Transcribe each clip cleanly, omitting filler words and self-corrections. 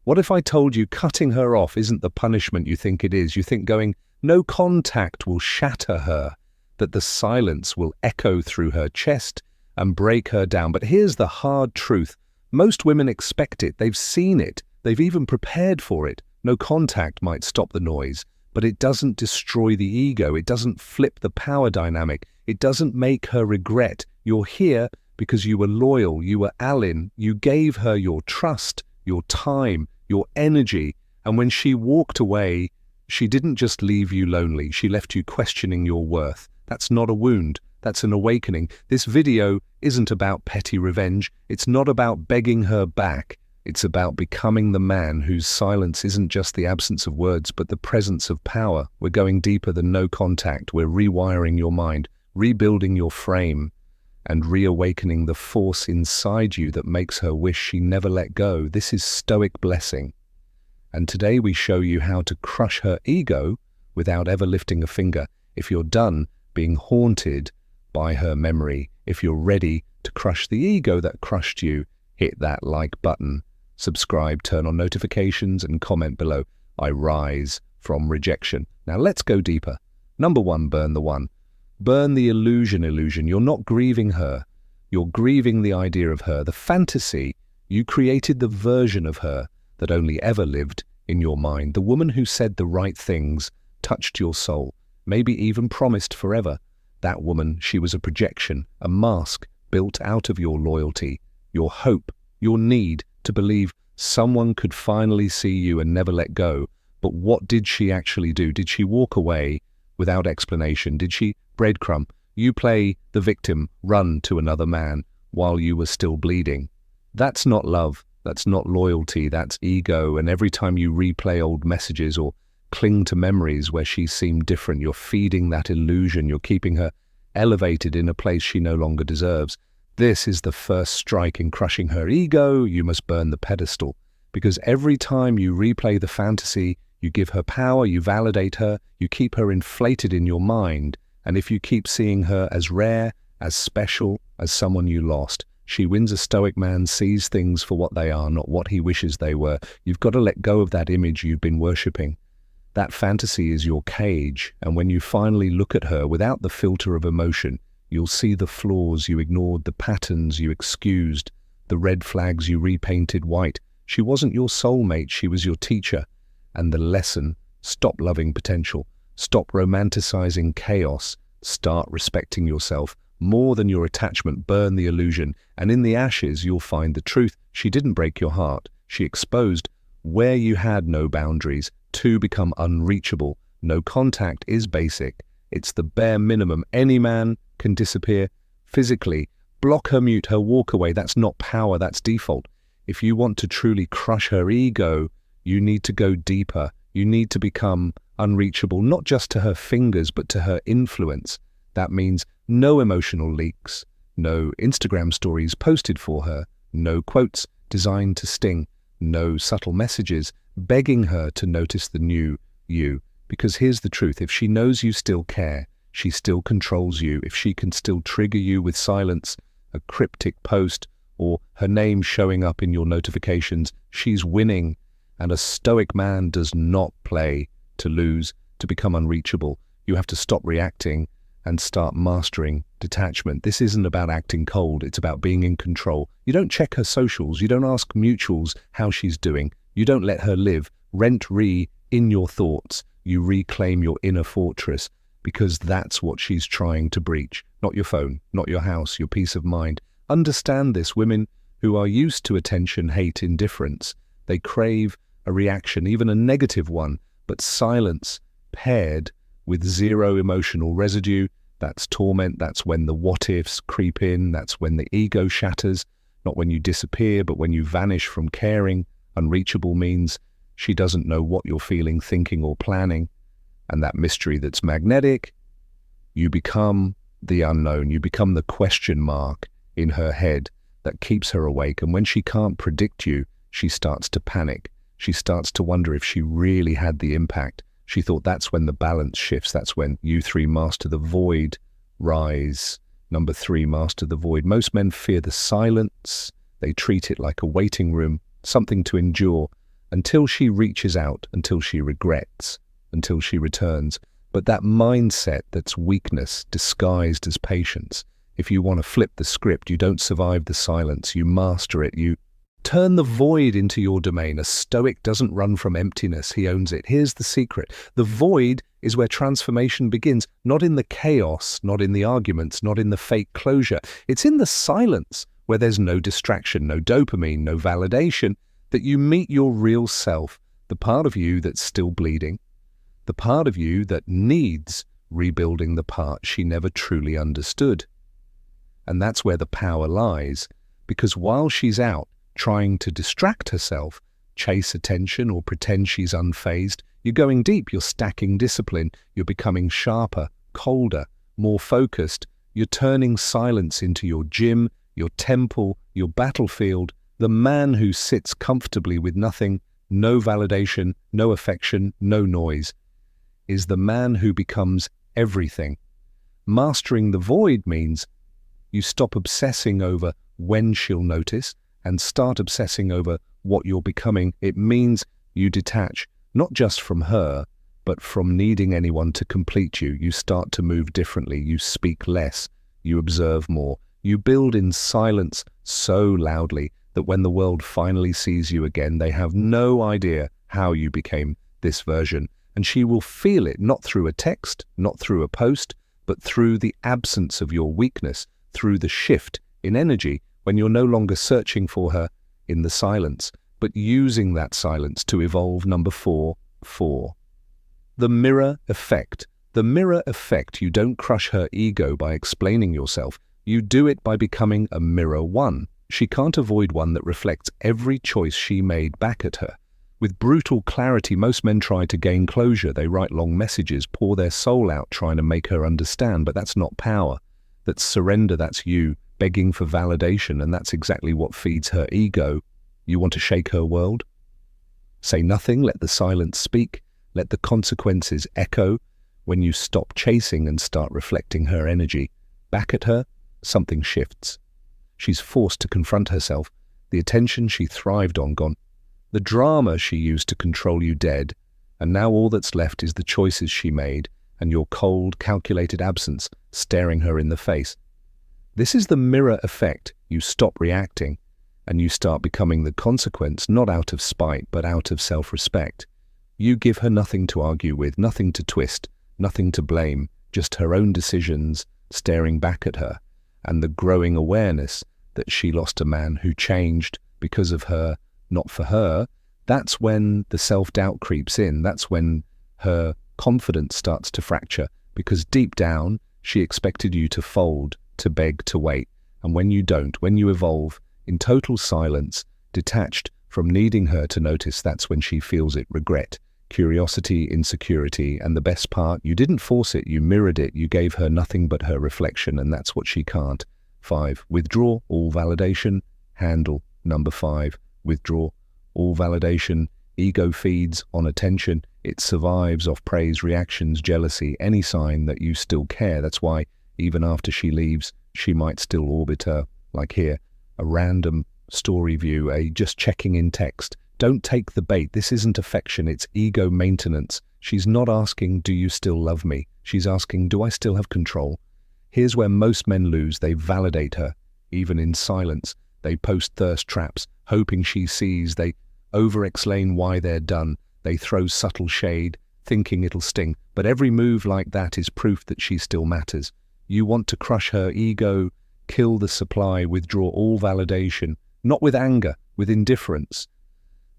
What if I told you cutting her off isn't the punishment you think it is? You think going no contact will shatter her, that the silence will echo through her chest and break her down. But here's the hard truth. Most women expect it. They've seen it. They've even prepared for it. No contact might stop the noise, but it doesn't destroy the ego. It doesn't flip the power dynamic. It doesn't make her regret. You're here because you were loyal. You were Alin. You gave her your trust, your time, your energy. And when she walked away, she didn't just leave you lonely. She left you questioning your worth. That's not a wound. That's an awakening. This video isn't about petty revenge. It's not about begging her back. It's about becoming the man whose silence isn't just the absence of words, but the presence of power. We're going deeper than no contact. We're rewiring your mind, rebuilding your frame, and reawakening the force inside you that makes her wish she never let go. This is Stoic blessing. And today we show you how to crush her ego without ever lifting a finger. If you're done being haunted by her memory, if you're ready to crush the ego that crushed you, hit that like button, subscribe, turn on notifications, and comment below. I rise from rejection. Now let's go deeper. Number one, burn the one. Burn the illusion. You're not grieving her. You're grieving the idea of her, the fantasy. You created the version of her that only ever lived in your mind. The woman who said the right things, touched your soul, maybe even promised forever. That woman, she was a projection, a mask built out of your loyalty, your hope, your need to believe someone could finally see you and never let go. But what did she actually do? Did she walk away without explanation? Did she breadcrumb? You play the victim, run to another man while you were still bleeding. That's not love. That's not loyalty. That's ego. And every time you replay old messages or cling to memories where she seemed different, you're feeding that illusion. You're keeping her elevated in a place she no longer deserves. This is the first strike in crushing her ego. You must burn the pedestal, because every time you replay the fantasy, you give her power, you validate her, you keep her inflated in your mind. And if you keep seeing her as rare, as special, as someone you lost, she wins. A Stoic man sees things for what they are, not what he wishes they were. You've got to let go of that image you've been worshipping. That fantasy is your cage, and when you finally look at her without the filter of emotion, you'll see the flaws you ignored, the patterns you excused, the red flags you repainted white. She wasn't your soulmate, she was your teacher. And the lesson: stop loving potential, stop romanticizing chaos, start respecting yourself more than your attachment. Burn the illusion, and in the ashes you'll find the truth. She didn't break your heart, she exposed where you had no boundaries to become unreachable. No contact is basic. It's the bare minimum. Any man can disappear physically. Block her, mute her, walk away. That's not power, that's default. If you want to truly crush her ego, you need to go deeper. You need to become unreachable, not just to her fingers, but to her influence. That means no emotional leaks, no Instagram stories posted for her, no quotes designed to sting, no subtle messages begging her to notice the new you. Because here's the truth: if she knows you still care, she still controls you. If she can still trigger you with silence, a cryptic post, or her name showing up in your notifications, she's winning. And a Stoic man does not play to lose. To become unreachable, you have to stop reacting and start mastering detachment. This isn't about acting cold, it's about being in control. You don't check her socials, you don't ask mutuals how she's doing, you don't let her live rent-free in your thoughts. You reclaim your inner fortress, because that's what she's trying to breach. Not your phone, not your house, your peace of mind. Understand this: women who are used to attention hate indifference. They crave a reaction, even a negative one, but silence paired with zero emotional residue, that's torment. That's when the what-ifs creep in. That's when the ego shatters. Not when you disappear, but when you vanish from caring. Unreachable means she doesn't know what you're feeling, thinking, or planning. And that mystery that's magnetic, you become the unknown. You become the question mark in her head that keeps her awake. And when she can't predict you, she starts to panic. She starts to wonder if she really had the impact. She thought that's when the balance shifts. That's when you three master the void. Rise. Number 3, master the void. Most men fear the silence. They treat it like a waiting room, something to endure, until she reaches out, until she regrets, until she returns. But that mindset that's weakness disguised as patience. If you want to flip the script, you don't survive the silence, you master it, you turn the void into your domain. A Stoic doesn't run from emptiness, he owns it. Here's the secret. The void is where transformation begins, not in the chaos, not in the arguments, not in the fake closure. It's in the silence, where there's no distraction, no dopamine, no validation, that you meet your real self, the part of you that's still bleeding, the part of you that needs rebuilding, the part she never truly understood. And that's where the power lies, because while she's out trying to distract herself, chase attention, or pretend she's unfazed, you're going deep, you're stacking discipline, you're becoming sharper, colder, more focused, you're turning silence into your gym, your temple, your battlefield. The man who sits comfortably with nothing, no validation, no affection, no noise, is the man who becomes everything. Mastering the void means you stop obsessing over when she'll notice and start obsessing over what you're becoming. It means you detach, not just from her, but from needing anyone to complete you. You start to move differently. You speak less. You observe more. You build in silence so loudly that when the world finally sees you again, they have no idea how you became this version. And she will feel it, not through a text, not through a post, but through the absence of your weakness, through the shift in energy when you're no longer searching for her in the silence, but using that silence to evolve. Number 4. The mirror effect. The mirror effect. You don't crush her ego by explaining yourself. You do it by becoming a mirror one. She can't avoid one that reflects every choice she made back at her. With brutal clarity, most men try to gain closure. They write long messages, pour their soul out trying to make her understand, but that's not power. That's surrender. That's you begging for validation, and that's exactly what feeds her ego. You want to shake her world? Say nothing, let the silence speak, let the consequences echo. When you stop chasing and start reflecting her energy back at her, something shifts. She's forced to confront herself. The attention she thrived on gone. The drama she used to control you dead. And now all that's left is the choices she made and your cold, calculated absence staring her in the face. This is the mirror effect. You stop reacting and you start becoming the consequence, not out of spite, but out of self-respect. You give her nothing to argue with, nothing to twist, nothing to blame, just her own decisions staring back at her, and the growing awareness that she lost a man who changed because of her, not for her. That's when the self-doubt creeps in. That's when her confidence starts to fracture, because deep down she expected you to fold, to beg, to wait. And when you don't, when you evolve in total silence, detached from needing her to notice, that's when she feels it. Regret, curiosity, insecurity, and the best part, you didn't force it, you mirrored it, you gave her nothing but her reflection, and that's what she can't. 5. Withdraw all validation, handle. Number 5. Withdraw all validation. Ego feeds on attention. It survives off praise, reactions, jealousy, any sign that you still care. That's why even after she leaves, she might still orbit her, like here, a random story view, a just checking in text. Don't take the bait. This isn't affection, it's ego maintenance. She's not asking, do you still love me? She's asking, do I still have control? Here's where most men lose. They validate her, even in silence. They post thirst traps, hoping she sees. They over-explain why they're done. They throw subtle shade, thinking it'll sting. But every move like that is proof that she still matters. You want to crush her ego, kill the supply, withdraw all validation, not with anger, with indifference.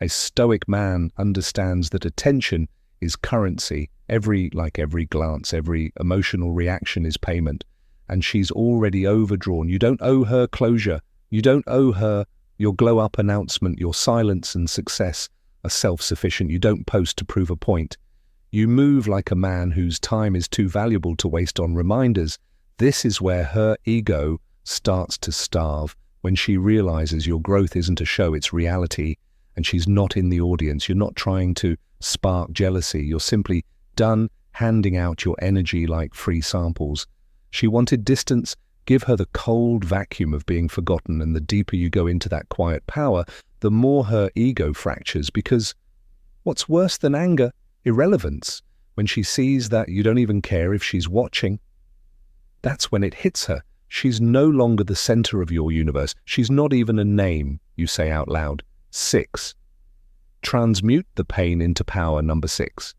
A stoic man understands that attention is currency. Every glance, every emotional reaction is payment. And she's already overdrawn. You don't owe her closure. You don't owe her your glow-up announcement. Your silence and success are self-sufficient. You don't post to prove a point. You move like a man whose time is too valuable to waste on reminders. This is where her ego starts to starve, when she realizes your growth isn't a show, it's reality, and she's not in the audience. You're not trying to spark jealousy. You're simply done handing out your energy like free samples. She wanted distance. Give her the cold vacuum of being forgotten, and the deeper you go into that quiet power, the more her ego fractures, because What's worse than anger? Irrelevance. When she sees that you don't even care if she's watching, that's when it hits her. She's no longer the center of your universe. She's not even a name you say out loud. 6. Transmute the pain into power. Number 6.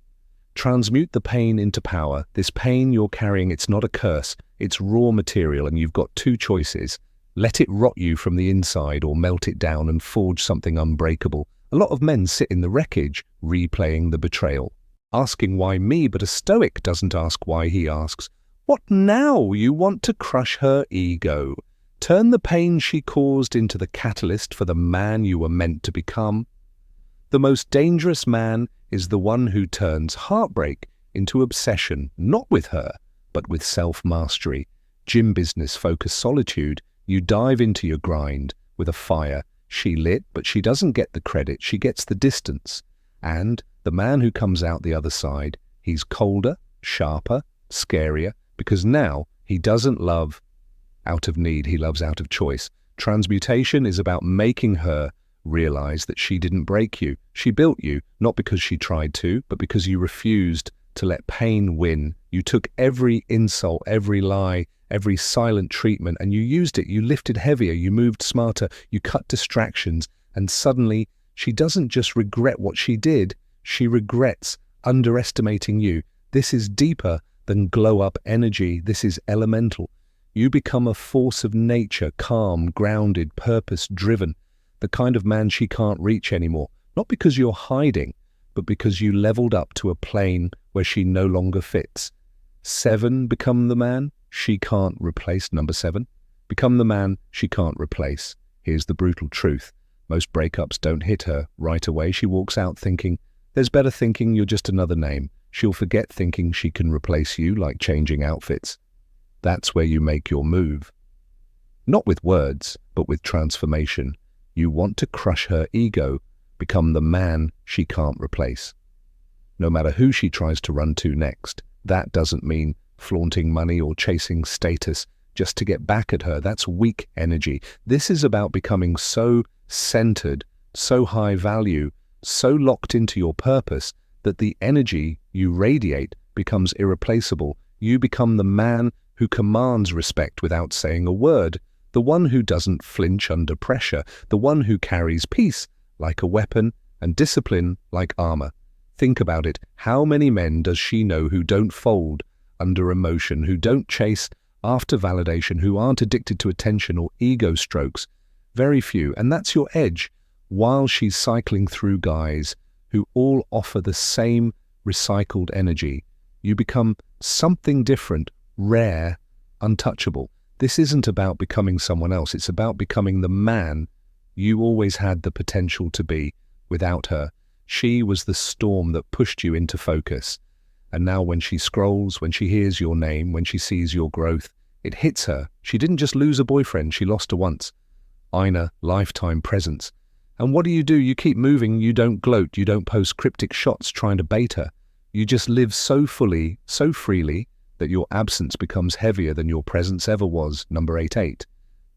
Transmute the pain into power. This pain you're carrying, it's not a curse. It's raw material, and you've got two choices. Let it rot you from the inside or melt it down and forge something unbreakable. A lot of men sit in the wreckage, replaying the betrayal, asking why me, but a Stoic doesn't ask why, he asks, what now? You want to crush her ego. Turn the pain she caused into the catalyst for the man you were meant to become. The most dangerous man is the one who turns heartbreak into obsession, not with her, but with self-mastery. Gym business focused solitude. You dive into your grind with a fire. She lit, but she doesn't get the credit. She gets the distance. And the man who comes out the other side, he's colder, sharper, scarier, because now he doesn't love out of need, he loves out of choice. Transmutation is about making her realize that she didn't break you. She built you, not because she tried to, but because you refused to let pain win. You took every insult, every lie, every silent treatment, and you used it. You lifted heavier, you moved smarter, you cut distractions, and suddenly she doesn't just regret what she did, she regrets underestimating you. This is deeper than glow-up energy. This is elemental. You become a force of nature, calm, grounded, purpose-driven, the kind of man she can't reach anymore, not because you're hiding, but because you leveled up to a plane where she no longer fits. 7, become the man she can't replace. Number 7, become the man she can't replace. Here's the brutal truth. Most breakups don't hit her right away. She walks out thinking, there's better thinking, you're just another name. She'll forget thinking she can replace you, like changing outfits. That's where you make your move. Not with words, but with transformation. You want to crush her ego, become the man she can't replace. No matter who she tries to run to next, that doesn't mean flaunting money or chasing status just to get back at her. That's weak energy. This is about becoming so centered, so high value, so locked into your purpose that the energy you radiate becomes irreplaceable. You become the man who commands respect without saying a word, the one who doesn't flinch under pressure, the one who carries peace like a weapon and discipline like armor. Think about it. How many men does she know who don't fold under emotion, who don't chase after validation, who aren't addicted to attention or ego strokes? Very few. And that's your edge. While she's cycling through guys who all offer the same recycled energy, you become something different, rare, untouchable. This isn't about becoming someone else. It's about becoming the man you always had the potential to be. Without her, she was the storm that pushed you into focus. And now when she scrolls, when she hears your name, when she sees your growth, it hits her. She didn't just lose a boyfriend, she lost her once. Eine, lifetime presence. And what do? You keep moving, you don't gloat, you don't post cryptic shots trying to bait her. You just live so fully, so freely, that your absence becomes heavier than your presence ever was. Number 8.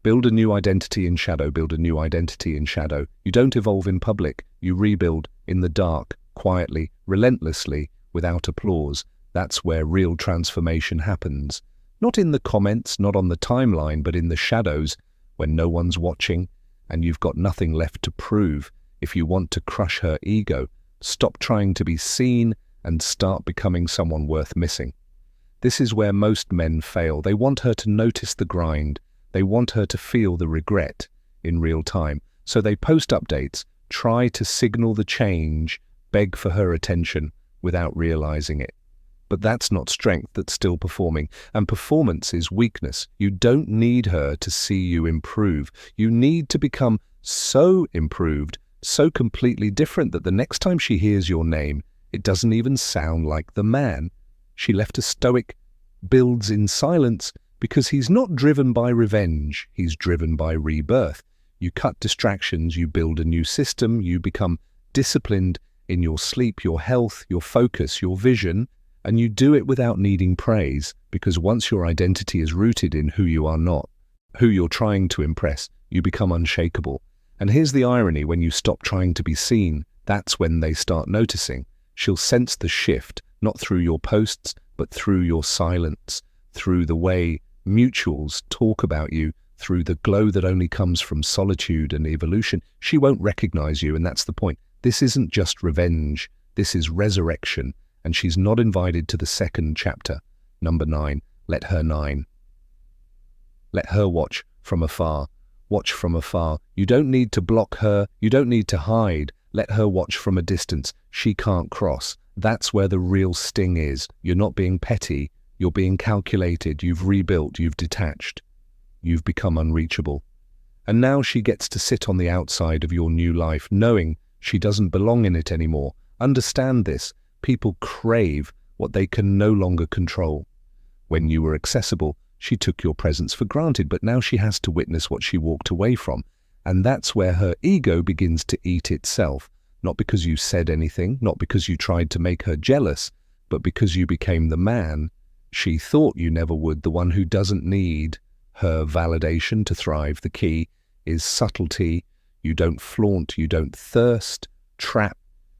Build a new identity in shadow. Build a new identity in shadow. You don't evolve in public. You rebuild in the dark, quietly, relentlessly, without applause. That's where real transformation happens. Not in the comments, not on the timeline, but in the shadows, when no one's watching and you've got nothing left to prove. If you want to crush her ego, stop trying to be seen and start becoming someone worth missing. This is where most men fail. They want her to notice the grind. They want her to feel the regret in real time. So they post updates, try to signal the change, beg for her attention without realizing it. But that's not strength, that's still performing. And performance is weakness. You don't need her to see you improve. You need to become so improved, so completely different that the next time she hears your name, it doesn't even sound like the man she left. A Stoic builds in silence because he's not driven by revenge, he's driven by rebirth. You cut distractions, you build a new system, you become disciplined in your sleep, your health, your focus, your vision, and you do it without needing praise, because once your identity is rooted in who you are not, who you're trying to impress, you become unshakable. And here's the irony: when you stop trying to be seen, That's when they start noticing. She'll sense the shift, not through your posts, but through your silence, through the way mutuals talk about you, through the glow that only comes from solitude and evolution. She won't recognize you, and that's the point. This isn't just revenge, this is resurrection, and she's not invited to the second chapter. Number 9, let her 9. Let her watch from afar. Watch from afar. You don't need to block her, you don't need to hide. Let her watch from a distance. She can't cross. That's where the real sting is. You're not being petty, you're being calculated, you've rebuilt, you've detached. You've become unreachable. And now she gets to sit on the outside of your new life, knowing she doesn't belong in it anymore. Understand this. People crave what they can no longer control. When you were accessible, she took your presence for granted, but now she has to witness what she walked away from. And that's where her ego begins to eat itself. Not because you said anything, not because you tried to make her jealous, but because you became the man she thought you never would, the one who doesn't need her validation to thrive. The key is subtlety. You don't flaunt, you don't thirst, trap,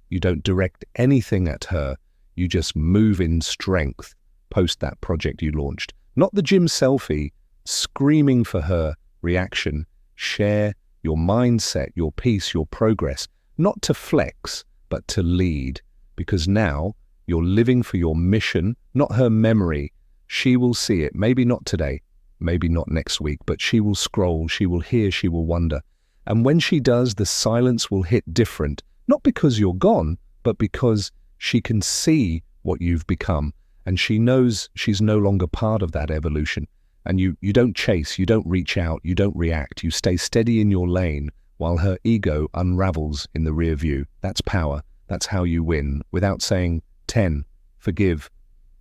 you don't direct anything at her. You just move in strength post that project you launched. Not the gym selfie, screaming for her reaction. Share your mindset, your peace, your progress, not to flex, but to lead. Because now you're living for your mission, not her memory. She will see it, maybe not today, maybe not next week, but she will scroll, she will hear, she will wonder. And when she does, the silence will hit different, not because you're gone, but because she can see what you've become. And she knows she's no longer part of that evolution. And you don't chase, you don't reach out, you don't react. You stay steady in your lane while her ego unravels in the rear view. That's power. That's how you win. Without saying 10, forgive.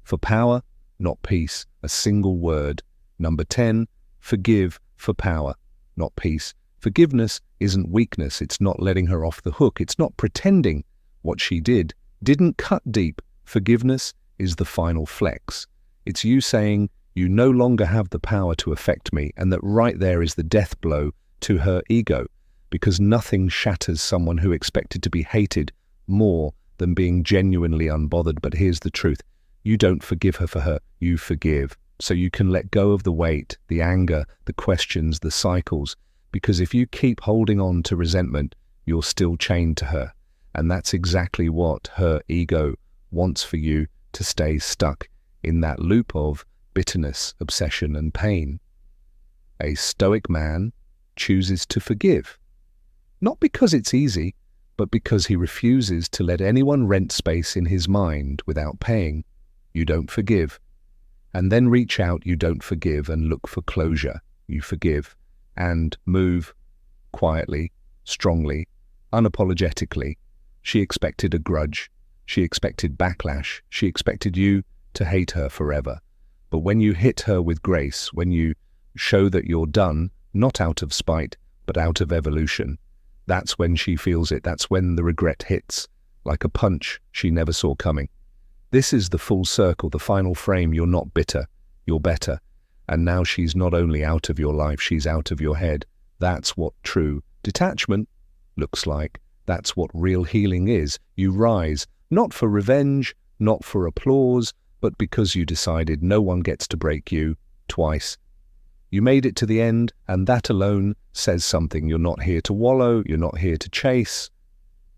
For power, not peace. A single word. Number 10, forgive for power, not peace. Forgiveness isn't weakness. It's not letting her off the hook. It's not pretending what she didn't cut deep. Forgiveness is the final flex. It's you saying, you no longer have the power to affect me, and that right there is the death blow to her ego, because nothing shatters someone who expected to be hated more than being genuinely unbothered. But here's the truth. You don't forgive her for her, you forgive. So you can let go of the weight, the anger, the questions, the cycles, because if you keep holding on to resentment, you're still chained to her. And that's exactly what her ego wants for you, to stay stuck in that loop of bitterness, obsession, and pain. A stoic man chooses to forgive, not because it's easy, but because he refuses to let anyone rent space in his mind without paying. You don't forgive. And then reach out, you don't forgive, and look for closure. You forgive and move quietly, strongly, unapologetically. She expected a grudge. She expected backlash. She expected you to hate her forever. But when you hit her with grace, when you show that you're done, not out of spite, but out of evolution, that's when she feels it. That's when the regret hits, like a punch she never saw coming. This is the full circle, the final frame. You're not bitter, you're better. And now she's not only out of your life, she's out of your head. That's what true detachment looks like. That's what real healing is. You rise, not for revenge, not for applause, but because you decided no one gets to break you twice. You made it to the end, and that alone says something. You're not here to wallow, you're not here to chase.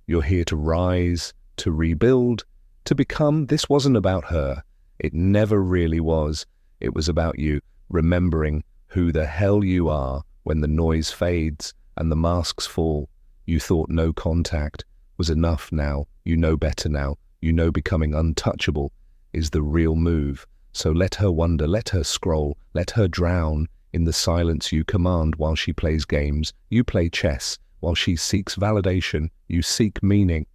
You're here to rise, to rebuild, to become. This wasn't about her. It never really was. It was about you, remembering who the hell you are when the noise fades and the masks fall. You thought no contact was enough. Now you know better. Now you know becoming untouchable is the real move. So let her wonder, let her scroll, let her drown in the silence you command while she plays games. You play chess. While she seeks validation, you seek meaning.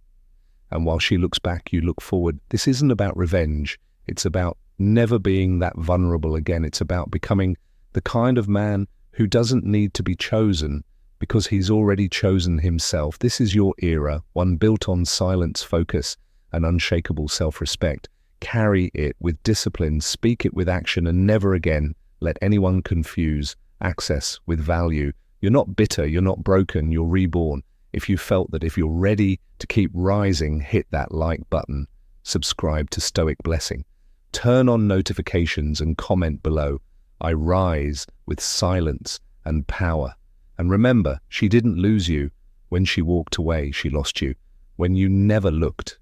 And while she looks back, you look forward. This isn't about revenge. It's about never being that vulnerable again. It's about becoming the kind of man who doesn't need to be chosen because he's already chosen himself. This is your era, one built on silence, focus, and unshakable self-respect. Carry it with discipline, speak it with action, and never again let anyone confuse access with value. You're not bitter, you're not broken, you're reborn. If you felt that, if you're ready to keep rising, hit that like button, subscribe to Stoic Blessing, turn on notifications and comment below. I rise with silence and power. And remember, she didn't lose you. When she walked away, she lost you. When you never looked,